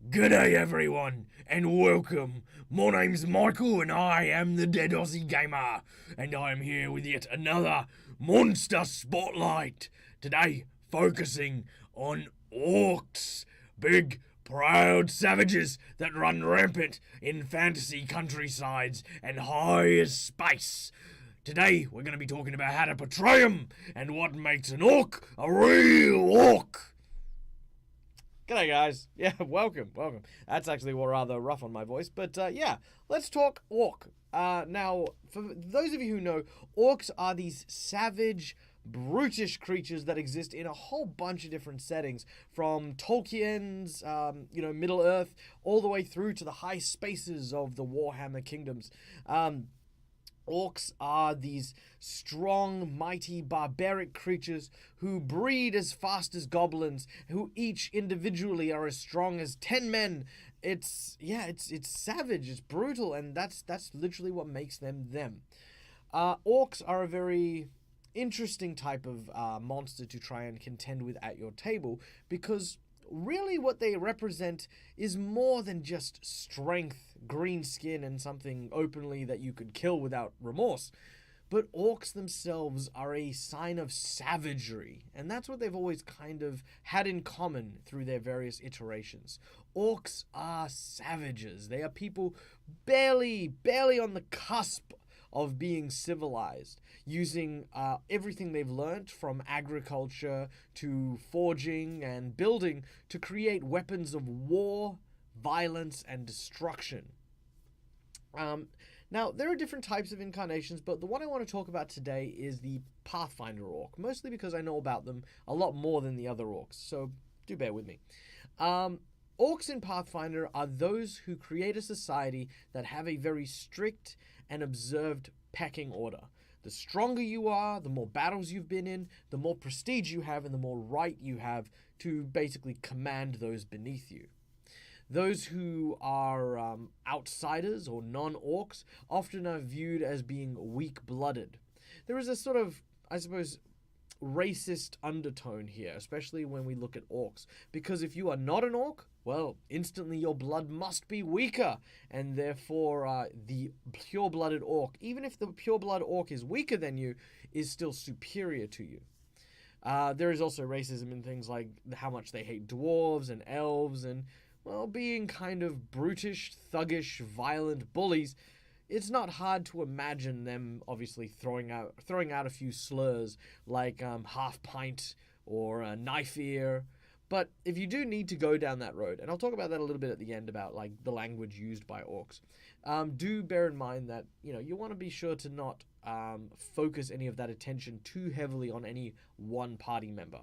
G'day everyone, and welcome. My name's Michael, and I am the Deadaussiegamer, and I am here with yet another Monster Spotlight. Today, focusing on orcs, big, proud savages that run rampant in fantasy countrysides and high as space. Today, we're going to be talking about how to portray them, and what makes an orc a real orc. G'day guys, yeah, welcome. That's actually rather rough on my voice, but yeah, let's talk orc. Now, for those of you who know, orcs are these savage, brutish creatures that exist in a whole bunch of different settings, from Tolkien's, Middle Earth, all the way through to the high spaces of the Warhammer kingdoms. Orcs are these strong, mighty, barbaric creatures who breed as fast as goblins, who each individually are as strong as 10 men. It's savage, it's brutal, and that's literally what makes them them. Orcs are a very interesting type of monster to try and contend with at your table, because really what they represent is more than just strength, green skin, and something openly that you could kill without remorse. But orcs themselves are a sign of savagery, and that's what they've always kind of had in common through their various iterations. Orcs are savages. They are people barely on the cusp of being civilized, using everything they've learnt from agriculture to forging and building to create weapons of war, violence, and destruction. Now, there are different types of incarnations, but the one I want to talk about today is the Pathfinder orc, mostly because I know about them a lot more than the other orcs, so do bear with me. Orcs in Pathfinder are those who create a society that have a very strict and observed pecking order. The stronger you are, the more battles you've been in, the more prestige you have, and the more right you have to basically command those beneath you. Those who are outsiders or non-orcs often are viewed as being weak-blooded. There is a sort of, I suppose, racist undertone here, especially when we look at orcs, because if you are not an orc, well, instantly your blood must be weaker, and therefore the pure-blooded orc, even if the pure-blood orc is weaker than you, is still superior to you. There is also racism in things like how much they hate dwarves and elves, and, well, being kind of brutish, thuggish, violent bullies. It's not hard to imagine them obviously throwing out a few slurs like half pint or knife ear. But if you do need to go down that road, and I'll talk about that a little bit at the end about like the language used by orcs, do bear in mind that you want to be sure to not focus any of that attention too heavily on any one party member.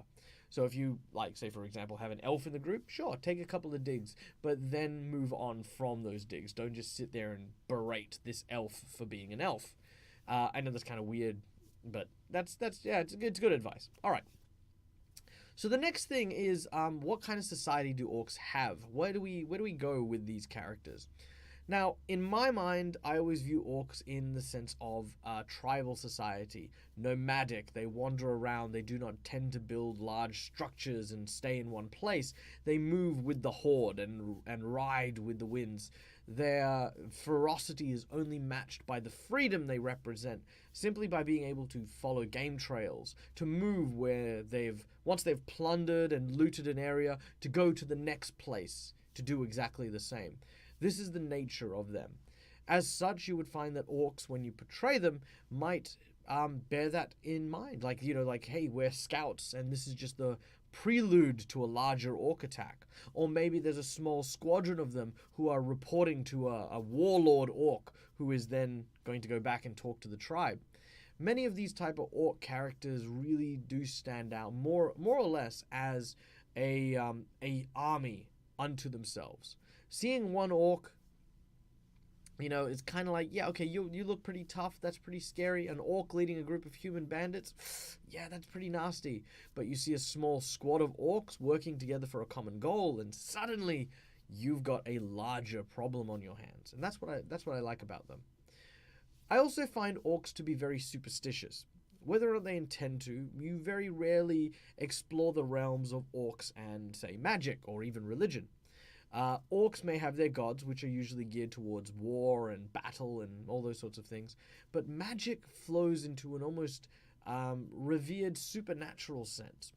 So if you, like, say, for example, have an elf in the group, sure, take a couple of digs, but then move on from those digs. Don't just sit there and berate this elf for being an elf. I know that's kind of weird, but that's it's good advice. All right. So the next thing is, what kind of society do orcs have? Where do we go with these characters? Now, in my mind, I always view orcs in the sense of tribal society, nomadic. They wander around. They do not tend to build large structures and stay in one place. They move with the horde and ride with the winds. Their ferocity is only matched by the freedom they represent, simply by being able to follow game trails, to move where once they've plundered and looted an area, to go to the next place to do exactly the same. This is the nature of them. As such, you would find that orcs, when you portray them, might bear that in mind. Like, hey, we're scouts, and this is just the prelude to a larger orc attack. Or maybe there's a small squadron of them who are reporting to a warlord orc, who is then going to go back and talk to the tribe. Many of these type of orc characters really do stand out, more or less, as a army unto themselves. Seeing one orc, it's kind of like, yeah, okay, you look pretty tough, that's pretty scary. An orc leading a group of human bandits, yeah, that's pretty nasty. But you see a small squad of orcs working together for a common goal, and suddenly you've got a larger problem on your hands. And that's what I like about them. I also find orcs to be very superstitious. Whether or not they intend to, you very rarely explore the realms of orcs and, say, magic or even religion. Orcs may have their gods, which are usually geared towards war and battle and all those sorts of things, but magic flows into an almost revered supernatural sense.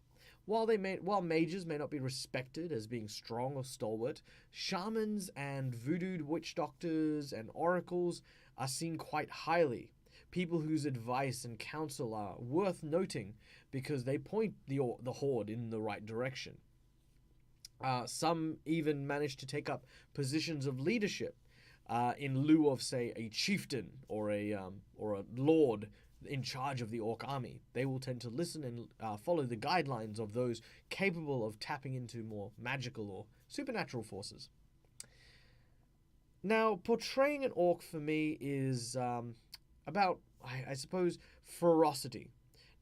While mages may not be respected as being strong or stalwart, shamans and voodoo witch doctors and oracles are seen quite highly. People whose advice and counsel are worth noting because they point the horde in the right direction. Some even manage to take up positions of leadership in lieu of, say, a chieftain or a lord in charge of the orc army. They will tend to listen and follow the guidelines of those capable of tapping into more magical or supernatural forces. Now, portraying an orc for me is about, I suppose, ferocity.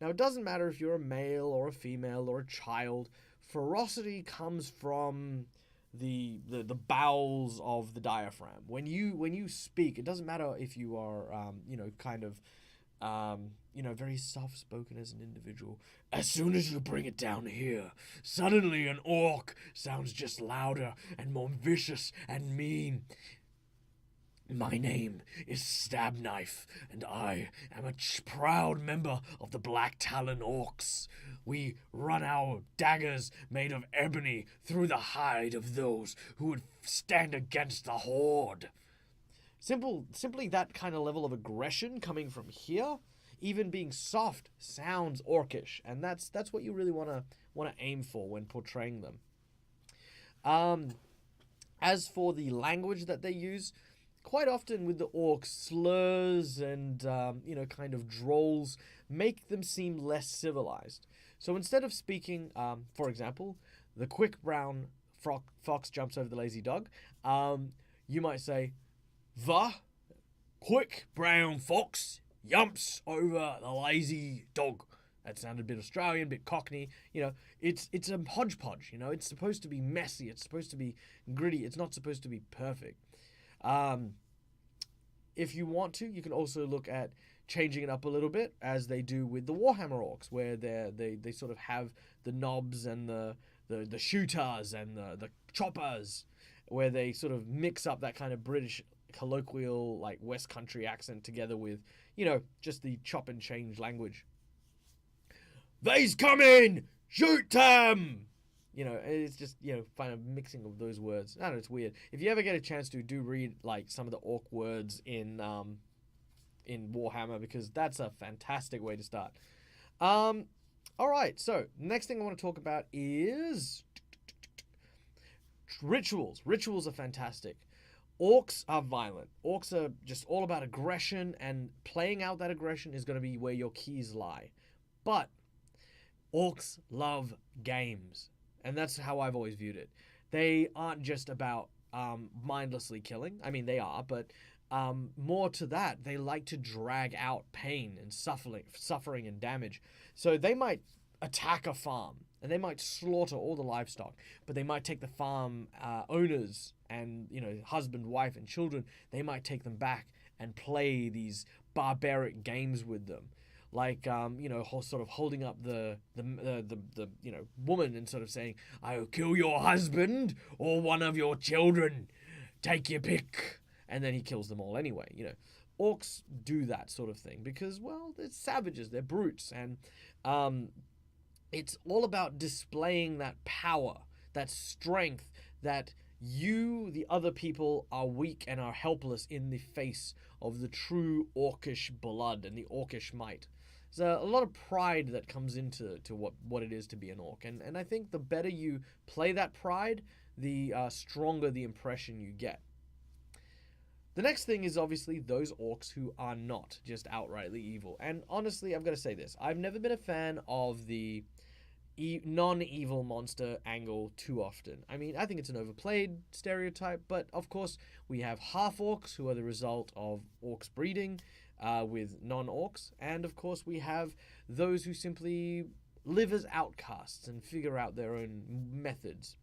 Now, it doesn't matter if you're a male or a female or a child. Ferocity comes from the bowels of the diaphragm. When you speak, it doesn't matter if you are very soft spoken as an individual. As soon as you bring it down here, suddenly an orc sounds just louder and more vicious and mean. My name is Stabknife, and I am a proud member of the Black Talon Orcs. We run our daggers made of ebony through the hide of those who would stand against the horde. Simply that kind of level of aggression coming from here, even being soft, sounds orcish, and that's what you really want to aim for when portraying them. As for the language that they use, quite often with the orcs, slurs and kind of drolls make them seem less civilized. So instead of speaking, for example, the quick brown fox jumps over the lazy dog, you might say, "The quick brown fox jumps over the lazy dog." That sounded a bit Australian, a bit Cockney. It's a hodgepodge. It's supposed to be messy. It's supposed to be gritty. It's not supposed to be perfect. If you want to, you can also look at changing it up a little bit, as they do with the Warhammer Orcs, where they sort of have the knobs and the shooters and the choppers, where they sort of mix up that kind of British colloquial, like, West Country accent together with, just the chop and change language. "They's coming! Shoot them!" It's just, kind of mixing of those words. I don't know, it's weird. If you ever get a chance to, do read, like, some of the orc words in Warhammer, because that's a fantastic way to start. Alright, so, next thing I want to talk about is rituals. Rituals are fantastic. Orcs are violent. Orcs are just all about aggression, and playing out that aggression is going to be where your keys lie. But orcs love games. And that's how I've always viewed it. They aren't just about mindlessly killing. I mean, they are, but more to that, they like to drag out pain and suffering and damage. So they might attack a farm, and they might slaughter all the livestock, but they might take the farm owners and, husband, wife, and children, they might take them back and play these barbaric games with them. Like, sort of holding up the woman and sort of saying, "I'll kill your husband or one of your children. Take your pick." And then he kills them all anyway, Orcs do that sort of thing because, well, they're savages, they're brutes, and it's all about displaying that power, that strength, that you, the other people, are weak and are helpless in the face of the true orcish blood and the orcish might. There's a lot of pride that comes into what it is to be an orc, and I think the better you play that pride, the stronger the impression you get. The next thing is obviously those orcs who are not just outrightly evil. And honestly, I've got to say this. I've never been a fan of the non-evil monster angle too often. I mean, I think it's an overplayed stereotype, but of course we have half-orcs who are the result of orcs breeding with non-orcs, and of course we have those who simply live as outcasts and figure out their own methods.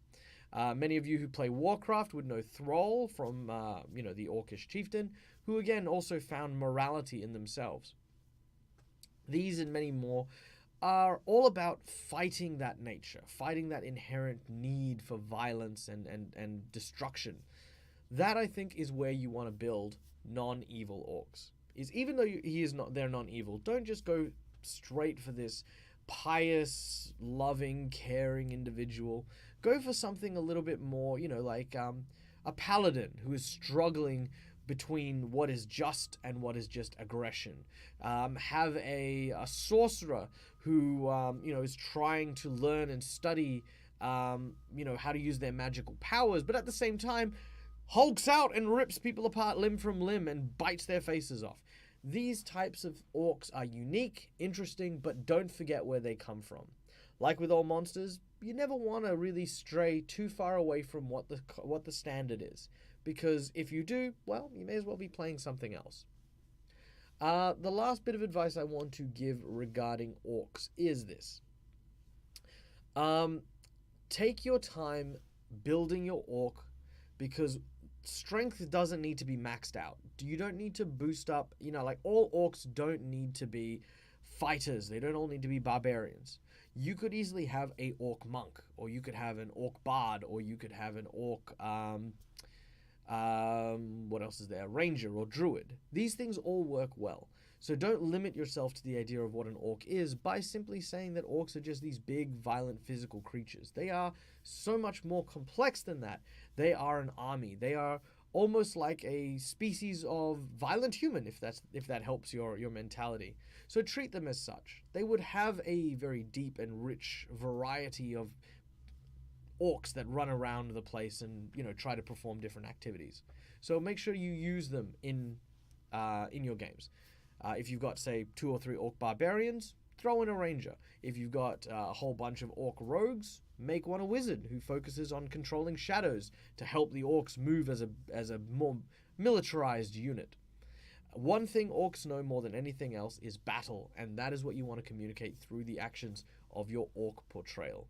Many of you who play Warcraft would know Thrall from, the Orcish chieftain, who again also found morality in themselves. These and many more are all about fighting that nature, fighting that inherent need for violence and destruction. That I think is where you want to build non-evil orcs. Is even though he is not, they're non-evil. Don't just go straight for this pious, loving, caring individual. Go for something a little bit more, like a paladin who is struggling between what is just and what is just aggression. Have a sorcerer who is trying to learn and study how to use their magical powers, but at the same time hulks out and rips people apart limb from limb and bites their faces off. These types of orcs are unique, interesting, but don't forget where they come from. Like with all monsters, you never want to really stray too far away from what the standard is, because if you do, well, you may as well be playing something else. The last bit of advice I want to give regarding orcs is this. Take your time building your orc, because strength doesn't need to be maxed out. You don't need to boost up, like all orcs don't need to be fighters. They don't all need to be barbarians. You could easily have a orc monk, or you could have an orc bard, or you could have an orc, what else is there? Ranger or druid. These things all work well. So don't limit yourself to the idea of what an orc is by simply saying that orcs are just these big, violent, physical creatures. They are so much more complex than that. They are an army. They are almost like a species of violent human, if that helps your mentality. So treat them as such. They would have a very deep and rich variety of orcs that run around the place and try to perform different activities. So make sure you use them in your games. If you've got, say, 2 or 3 orc barbarians, throw in a ranger. If you've got a whole bunch of orc rogues, make one a wizard who focuses on controlling shadows to help the orcs move as a more militarized unit. One thing orcs know more than anything else is battle, and that is what you want to communicate through the actions of your orc portrayal.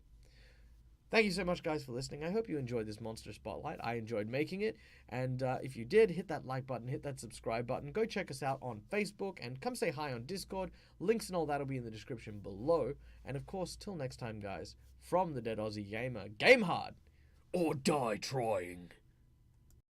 Thank you so much, guys, for listening. I hope you enjoyed this Monster Spotlight. I enjoyed making it. And if you did, hit that like button, hit that subscribe button. Go check us out on Facebook and come say hi on Discord. Links and all that will be in the description below. And of course, till next time, guys, from the Dead Aussie Gamer, game hard or die trying.